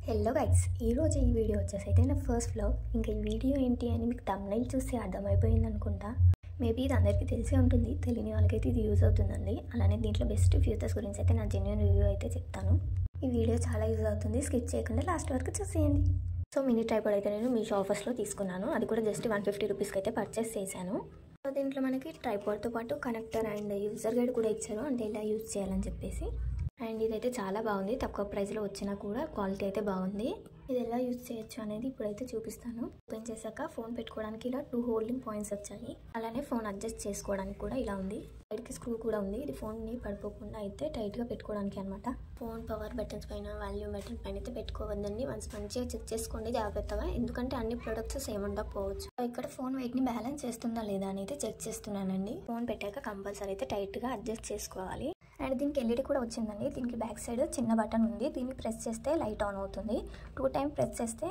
Hello guys, ఈరోజు ఈ video వచ్చేసి అయితే నా ఫస్ట్ వ్లాగ్. ఇంకా ఈ వీడియో ఏంటి అని మీకు థంబ్నైల్ చూసి అర్థమైపోయింది అనుకుంటా. మేబీ ఇది అందరికీ తెలిసే ఉంటుంది, తెలియని వాళ్ళకైతే ఇది యూజ్ అవుతుందండి. అలానే దీంట్లో బెస్ట్ ఫ్యూచర్స్ గురించి అయితే నా జెన్యూన్ రివ్యూ అయితే చెప్తాను. ఈ వీడియో చాలా యూజ్ అవుతుంది, స్కిప్ చేయకుండా లాస్ట్ వరకు చూసేయండి. సో మినీ ట్రైపాడ్ అయితే నేను మీషో ఆఫర్స్లో తీసుకున్నాను. అది కూడా జస్ట్ 150 రూపీస్కి అయితే పర్చేస్ చేశాను. సో దీంట్లో మనకి ట్రైపాడ్తో పాటు కనెక్టర్ అండ్ యూజర్ గైడ్ కూడా ఇచ్చారు, అంటే ఇలా యూజ్ చేయాలని చెప్పేసి. అండ్ ఇదైతే చాలా బాగుంది, తక్కువ ప్రైస్లో వచ్చినా కూడా క్వాలిటీ అయితే బాగుంది. ఇది ఎలా యూజ్ చేయొచ్చు అనేది ఇప్పుడైతే చూపిస్తాను. ఓపెన్ చేశాక ఫోన్ పెట్టుకోవడానికి ఇలా 2 హోల్డింగ్ పాయింట్స్ వచ్చాయి. అలానే ఫోన్ అడ్జస్ట్ చేసుకోవడానికి కూడా ఇలా ఉంది. సైడ్కి స్క్రూ కూడా ఉంది. ఇది ఫోన్ని పడిపోకుండా అయితే టైట్గా పెట్టుకోవడానికి అనమాట. ఫోన్ పవర్ బటన్స్ పైన, వాల్యూమ్ బటన్ పైన అయితే పెట్టుకోవద్దండి. వన్స్ మంచిగా చెక్ చేసుకోండి జాగ్రత్తగా, ఎందుకంటే అన్ని ప్రొడక్ట్స్ సేమ్ ఉండకపోవచ్చు. ఇక్కడ ఫోన్ వెయిట్ని బ్యాలెన్స్ చేస్తుందా లేదా అని అయితే చెక్ చేస్తున్నానండి. ఫోన్ పెట్టాక కంపల్సరీ అయితే టైట్గా అడ్జస్ట్ చేసుకోవాలి. అండ్ దీనికి ఎల్ఈడి కూడా వచ్చిందండి. దీనికి బ్యాక్ సైడ్ చిన్న బటన్ ఉంది, దీన్ని ప్రెస్ చేస్తే లైట్ ఆన్ అవుతుంది. 2 టైమ్స్ ప్రెస్ చేస్తే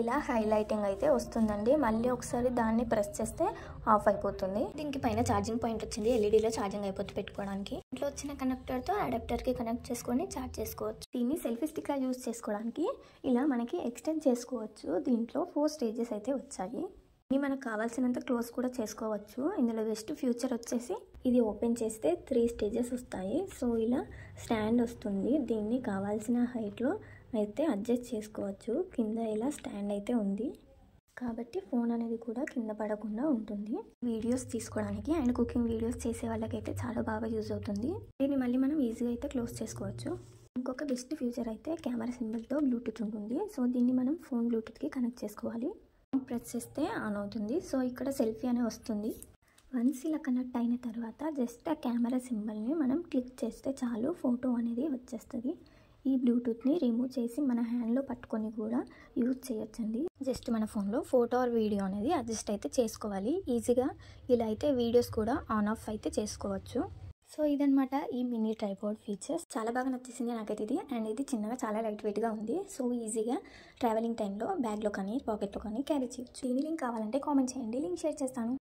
ఇలా హైలైటింగ్ అయితే వస్తుందండి. మళ్ళీ ఒకసారి దాన్ని ప్రెస్ చేస్తే ఆఫ్ అయిపోతుంది. దీనికి పైన ఛార్జింగ్ పాయింట్ వచ్చింది, ఎల్ఈడీలో ఛార్జింగ్ అయిపోతే పెట్టుకోవడానికి. ఇంట్లో వచ్చిన కనెక్టర్తో అడాప్టర్కి కనెక్ట్ చేసుకొని ఛార్జ్ చేసుకోవచ్చు. దీన్ని సెల్ఫీ స్టిక్గా యూజ్ చేసుకోవడానికి ఇలా మనకి ఎక్స్టెండ్ చేసుకోవచ్చు. దీంట్లో 4 స్టేజెస్ అయితే వచ్చాయి. మనకు కావాల్సినంత క్లోజ్ కూడా చేసుకోవచ్చు. ఇందులో బెస్ట్ ఫ్యూచర్ వచ్చేసి ఇది ఓపెన్ చేస్తే 3 స్టేజెస్ వస్తాయి. సో ఇలా స్టాండ్ వస్తుంది, దీన్ని కావాల్సిన హైట్లో అయితే అడ్జస్ట్ చేసుకోవచ్చు. కింద ఇలా స్టాండ్ అయితే ఉంది కాబట్టి ఫోన్ అనేది కూడా కింద పడకుండా ఉంటుంది. వీడియోస్ తీసుకోవడానికి అండ్ కుకింగ్ వీడియోస్ చేసే వాళ్ళకైతే చాలా బాగా యూజ్ అవుతుంది. దీన్ని మళ్ళీ మనం ఈజీగా అయితే క్లోజ్ చేసుకోవచ్చు. ఇంకొక బెస్ట్ ఫ్యూచర్ అయితే కెమెరా సింబల్తో బ్లూటూత్ ఉంటుంది. సో దీన్ని మనం ఫోన్ బ్లూటూత్కి కనెక్ట్ చేసుకోవాలి. ప్రెస్ చేస్తే ఆన్ అవుతుంది. సో ఇక్కడ సెల్ఫీ అనే వస్తుంది. వన్స్ ఇలా కనెక్ట్ అయిన తర్వాత జస్ట్ ఆ కెమెరా సింబల్ని మనం క్లిక్ చేస్తే చాలు, ఫోటో అనేది వచ్చేస్తుంది. ఈ బ్లూటూత్ని రిమూవ్ చేసి మన హ్యాండ్లో పట్టుకొని కూడా యూజ్ చేయొచ్చండి. జస్ట్ మన ఫోన్లో ఫోటో ఆర్ వీడియో అనేది అడ్జస్ట్ అయితే చేసుకోవాలి. ఈజీగా ఇలా అయితే వీడియోస్ కూడా ఆన్ ఆఫ్ అయితే చేసుకోవచ్చు. సో ఇదనమాట ఈ మినీ ట్రైపాడ్ ఫీచర్స్. చాలా బాగా నచ్చేసింది నాకైతే ఇది. అండ్ ఇది చిన్నగా చాలా లైట్ వెయిట్గా ఉంది. సో ఈజీగా ట్రావెలింగ్ టైంలో బ్యాగ్లో కానీ పాకెట్లో కానీ క్యారీ చేయొచ్చు. దీని లింక్ కావాలంటే కామెంట్ చేయండి, లింక్ షేర్ చేస్తాను.